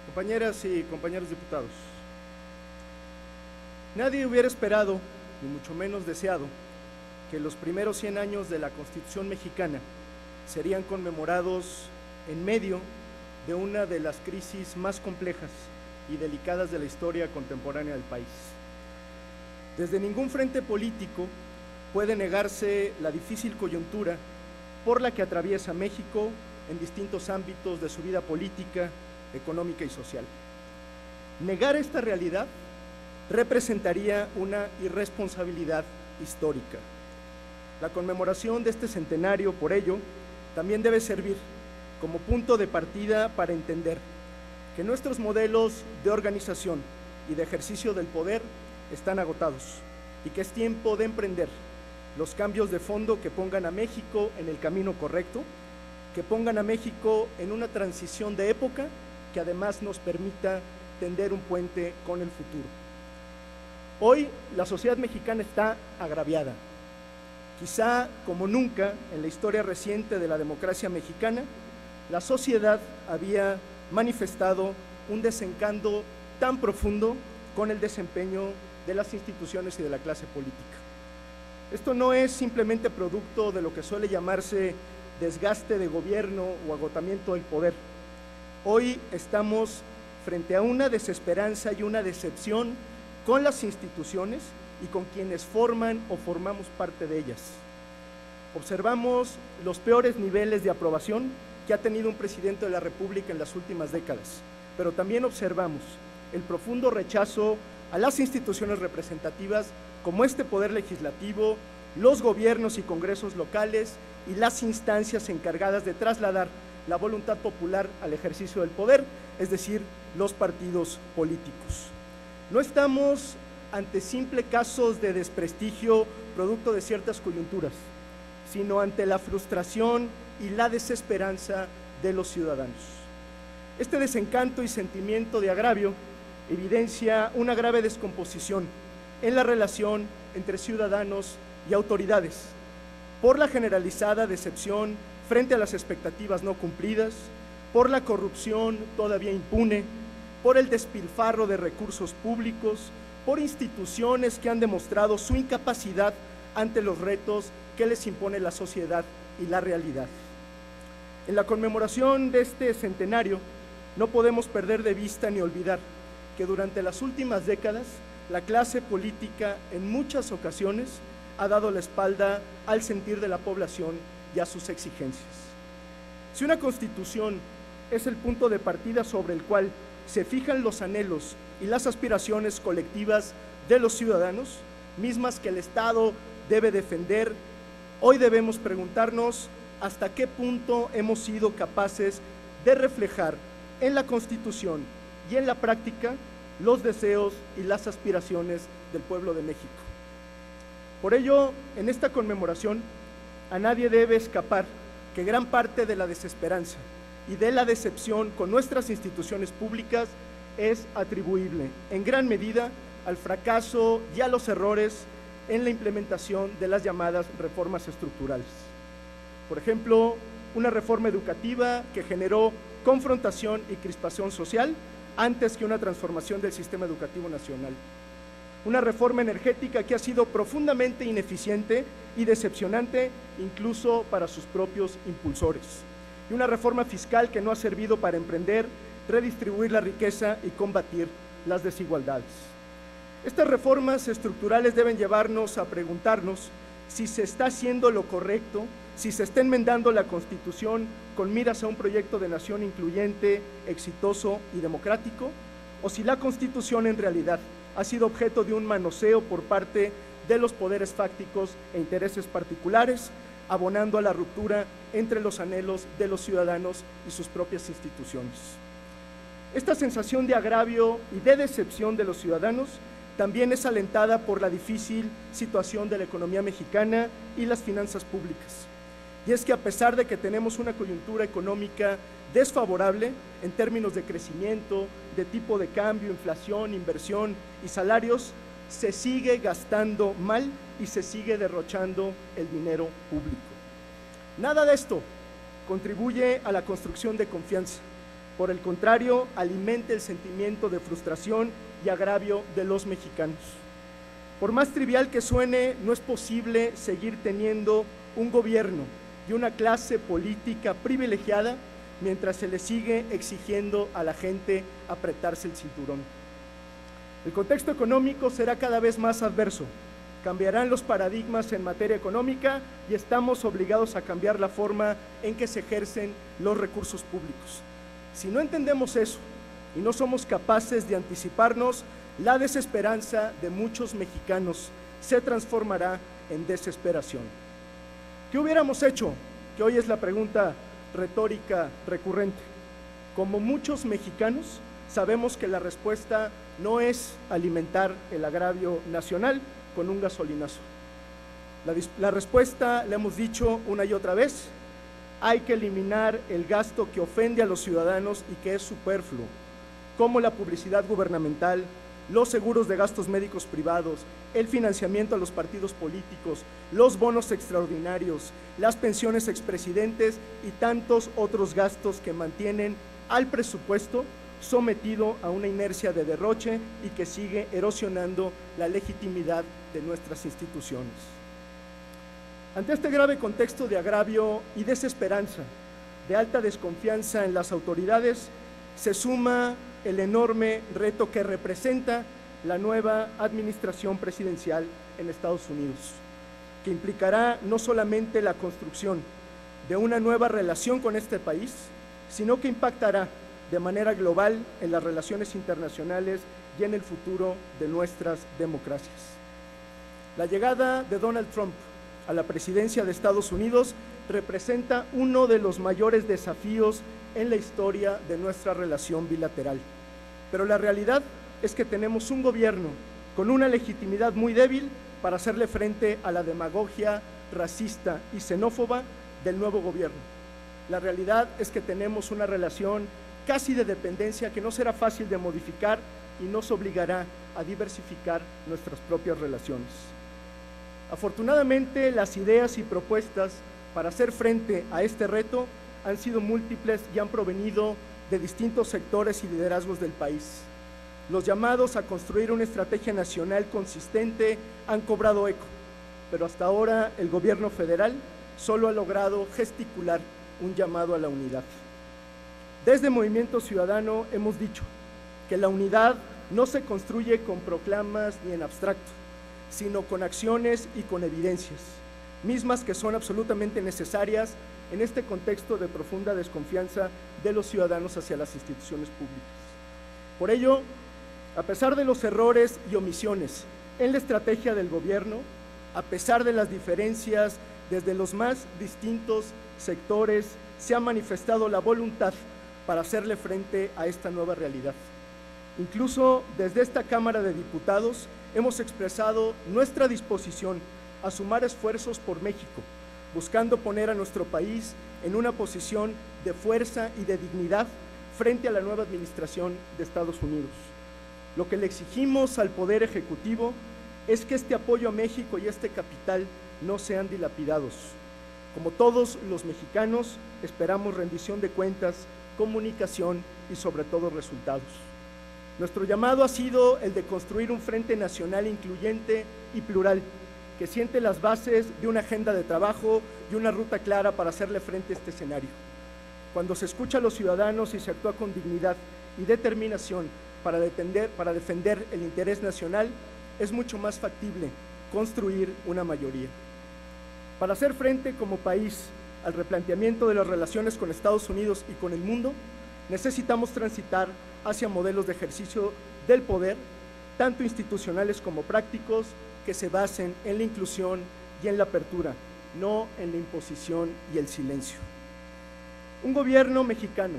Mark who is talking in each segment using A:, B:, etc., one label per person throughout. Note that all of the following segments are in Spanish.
A: Compañeras y compañeros diputados, nadie hubiera esperado, ni mucho menos deseado, que los primeros 100 años de la Constitución mexicana serían conmemorados en medio de una de las crisis más complejas y delicadas de la historia contemporánea del país. Desde ningún frente político puede negarse la difícil coyuntura por la que atraviesa México en distintos ámbitos de su vida política, económica y social. Negar esta realidad representaría una irresponsabilidad histórica. La conmemoración de este centenario, por ello, también debe servir como punto de partida para entender que nuestros modelos de organización y de ejercicio del poder están agotados y que es tiempo de emprender los cambios de fondo que pongan a México en el camino correcto, que pongan a México en una transición de época que además nos permita tender un puente con el futuro. Hoy la sociedad mexicana está agraviada. Quizá como nunca en la historia reciente de la democracia mexicana, la sociedad había manifestado un desencanto tan profundo con el desempeño de las instituciones y de la clase política. Esto no es simplemente producto de lo que suele llamarse desgaste de gobierno o agotamiento del poder. Hoy estamos frente a una desesperanza y una decepción con las instituciones y con quienes forman o formamos parte de ellas. Observamos los peores niveles de aprobación que ha tenido un presidente de la República en las últimas décadas, pero también observamos el profundo rechazo a las instituciones representativas como este poder legislativo, los gobiernos y congresos locales y las instancias encargadas de trasladar la voluntad popular al ejercicio del poder, es decir, los partidos políticos. No estamos ante simples casos de desprestigio producto de ciertas coyunturas, sino ante la frustración y la desesperanza de los ciudadanos. Este desencanto y sentimiento de agravio evidencia una grave descomposición en la relación entre ciudadanos y autoridades, por la generalizada decepción frente a las expectativas no cumplidas, por la corrupción todavía impune, por el despilfarro de recursos públicos, por instituciones que han demostrado su incapacidad ante los retos que les impone la sociedad y la realidad. En la conmemoración de este centenario, no podemos perder de vista ni olvidar que durante las últimas décadas, la clase política en muchas ocasiones ha dado la espalda al sentir de la población y a sus exigencias. Si una constitución es el punto de partida sobre el cual se fijan los anhelos y las aspiraciones colectivas de los ciudadanos, mismas que el Estado debe defender, hoy debemos preguntarnos hasta qué punto hemos sido capaces de reflejar en la Constitución y en la práctica los deseos y las aspiraciones del pueblo de México. Por ello, en esta conmemoración, a nadie debe escapar que gran parte de la desesperanza y de la decepción con nuestras instituciones públicas es atribuible en gran medida al fracaso y a los errores en la implementación de las llamadas reformas estructurales. Por ejemplo, una reforma educativa que generó confrontación y crispación social antes que una transformación del sistema educativo nacional. Una reforma energética que ha sido profundamente ineficiente y decepcionante incluso para sus propios impulsores. Y una reforma fiscal que no ha servido para emprender, redistribuir la riqueza y combatir las desigualdades. Estas reformas estructurales deben llevarnos a preguntarnos si se está haciendo lo correcto, si se está enmendando la Constitución con miras a un proyecto de nación incluyente, exitoso y democrático, o si la Constitución en realidad ha sido objeto de un manoseo por parte de los poderes fácticos e intereses particulares, abonando a la ruptura entre los anhelos de los ciudadanos y sus propias instituciones. Esta sensación de agravio y de decepción de los ciudadanos también es alentada por la difícil situación de la economía mexicana y las finanzas públicas. Y es que a pesar de que tenemos una coyuntura económica desfavorable en términos de crecimiento, de tipo de cambio, inflación, inversión y salarios, se sigue gastando mal y se sigue derrochando el dinero público. Nada de esto contribuye a la construcción de confianza. Por el contrario, alimenta el sentimiento de frustración y agravio de los mexicanos. Por más trivial que suene, no es posible seguir teniendo un gobierno y una clase política privilegiada mientras se le sigue exigiendo a la gente apretarse el cinturón. El contexto económico será cada vez más adverso. Cambiarán los paradigmas en materia económica y estamos obligados a cambiar la forma en que se ejercen los recursos públicos. Si no entendemos eso y no somos capaces de anticiparnos, la desesperanza de muchos mexicanos se transformará en desesperación. ¿Qué hubiéramos hecho? Que hoy es la pregunta retórica recurrente. Como muchos mexicanos, sabemos que la respuesta no es alimentar el agravio nacional con un gasolinazo. La respuesta, la hemos dicho una y otra vez, hay que eliminar el gasto que ofende a los ciudadanos y que es superfluo, como la publicidad gubernamental, los seguros de gastos médicos privados, el financiamiento a los partidos políticos, los bonos extraordinarios, las pensiones expresidentes y tantos otros gastos que mantienen al presupuesto sometido a una inercia de derroche y que sigue erosionando la legitimidad de nuestras instituciones. Ante este grave contexto de agravio y desesperanza, de alta desconfianza en las autoridades, se suma el enorme reto que representa la nueva administración presidencial en Estados Unidos, que implicará no solamente la construcción de una nueva relación con este país, sino que impactará de manera global en las relaciones internacionales y en el futuro de nuestras democracias. La llegada de Donald Trump a la presidencia de Estados Unidos representa uno de los mayores desafíos en la historia de nuestra relación bilateral. Pero la realidad es que tenemos un gobierno con una legitimidad muy débil para hacerle frente a la demagogia racista y xenófoba del nuevo gobierno. La realidad es que tenemos una relación casi de dependencia que no será fácil de modificar y nos obligará a diversificar nuestras propias relaciones. Afortunadamente, las ideas y propuestas para hacer frente a este reto han sido múltiples y han provenido de distintos sectores y liderazgos del país. Los llamados a construir una estrategia nacional consistente han cobrado eco, pero hasta ahora el gobierno federal solo ha logrado gesticular un llamado a la unidad. Desde Movimiento Ciudadano hemos dicho que la unidad no se construye con proclamas ni en abstracto, sino con acciones y con evidencias, mismas que son absolutamente necesarias en este contexto de profunda desconfianza de los ciudadanos hacia las instituciones públicas. Por ello, a pesar de los errores y omisiones en la estrategia del gobierno, a pesar de las diferencias desde los más distintos sectores, se ha manifestado la voluntad para hacerle frente a esta nueva realidad. Incluso desde esta Cámara de Diputados hemos expresado nuestra disposición a sumar esfuerzos por México, buscando poner a nuestro país en una posición de fuerza y de dignidad frente a la nueva administración de Estados Unidos. Lo que le exigimos al Poder Ejecutivo es que este apoyo a México y este capital no sean dilapidados. Como todos los mexicanos, esperamos rendición de cuentas, comunicación y sobre todo resultados. Nuestro llamado ha sido el de construir un frente nacional incluyente y plural, que siente las bases de una agenda de trabajo y una ruta clara para hacerle frente a este escenario. Cuando se escucha a los ciudadanos y se actúa con dignidad y determinación para defender el interés nacional, es mucho más factible construir una mayoría. Para hacer frente como país al replanteamiento de las relaciones con Estados Unidos y con el mundo, necesitamos transitar hacia modelos de ejercicio del poder, tanto institucionales como prácticos, que se basen en la inclusión y en la apertura, no en la imposición y el silencio. Un gobierno mexicano,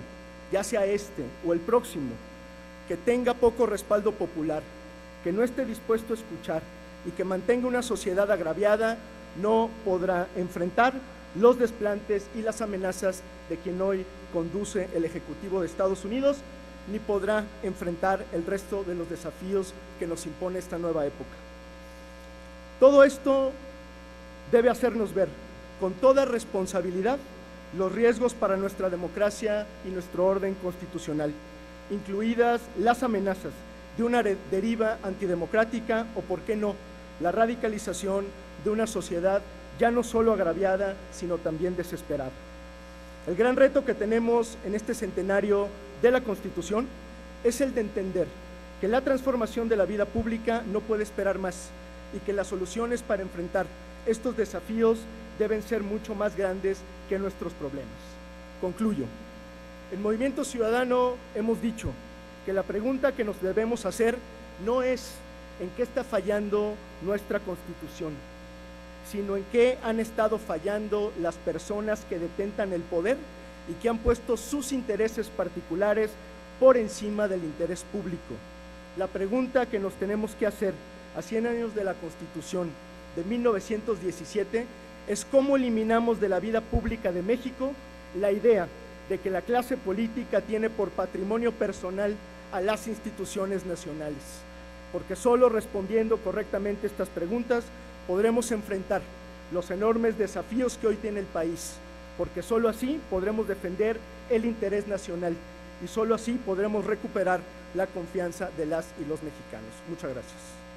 A: ya sea este o el próximo, que tenga poco respaldo popular, que no esté dispuesto a escuchar y que mantenga una sociedad agraviada, no podrá enfrentar los desplantes y las amenazas de quien hoy conduce el Ejecutivo de Estados Unidos, ni podrá enfrentar el resto de los desafíos que nos impone esta nueva época. Todo esto debe hacernos ver con toda responsabilidad los riesgos para nuestra democracia y nuestro orden constitucional, incluidas las amenazas de una deriva antidemocrática o, por qué no, la radicalización de una sociedad ya no solo agraviada, sino también desesperada. El gran reto que tenemos en este centenario de la Constitución es el de entender que la transformación de la vida pública no puede esperar más y que las soluciones para enfrentar estos desafíos deben ser mucho más grandes que nuestros problemas. Concluyo. En Movimiento Ciudadano hemos dicho que la pregunta que nos debemos hacer no es en qué está fallando nuestra Constitución, sino en qué han estado fallando las personas que detentan el poder y que han puesto sus intereses particulares por encima del interés público. La pregunta que nos tenemos que hacer a 100 años de la Constitución de 1917 es cómo eliminamos de la vida pública de México la idea de que la clase política tiene por patrimonio personal a las instituciones nacionales, porque solo respondiendo correctamente estas preguntas podremos enfrentar los enormes desafíos que hoy tiene el país, porque solo así podremos defender el interés nacional y solo así podremos recuperar la confianza de las y los mexicanos. Muchas gracias.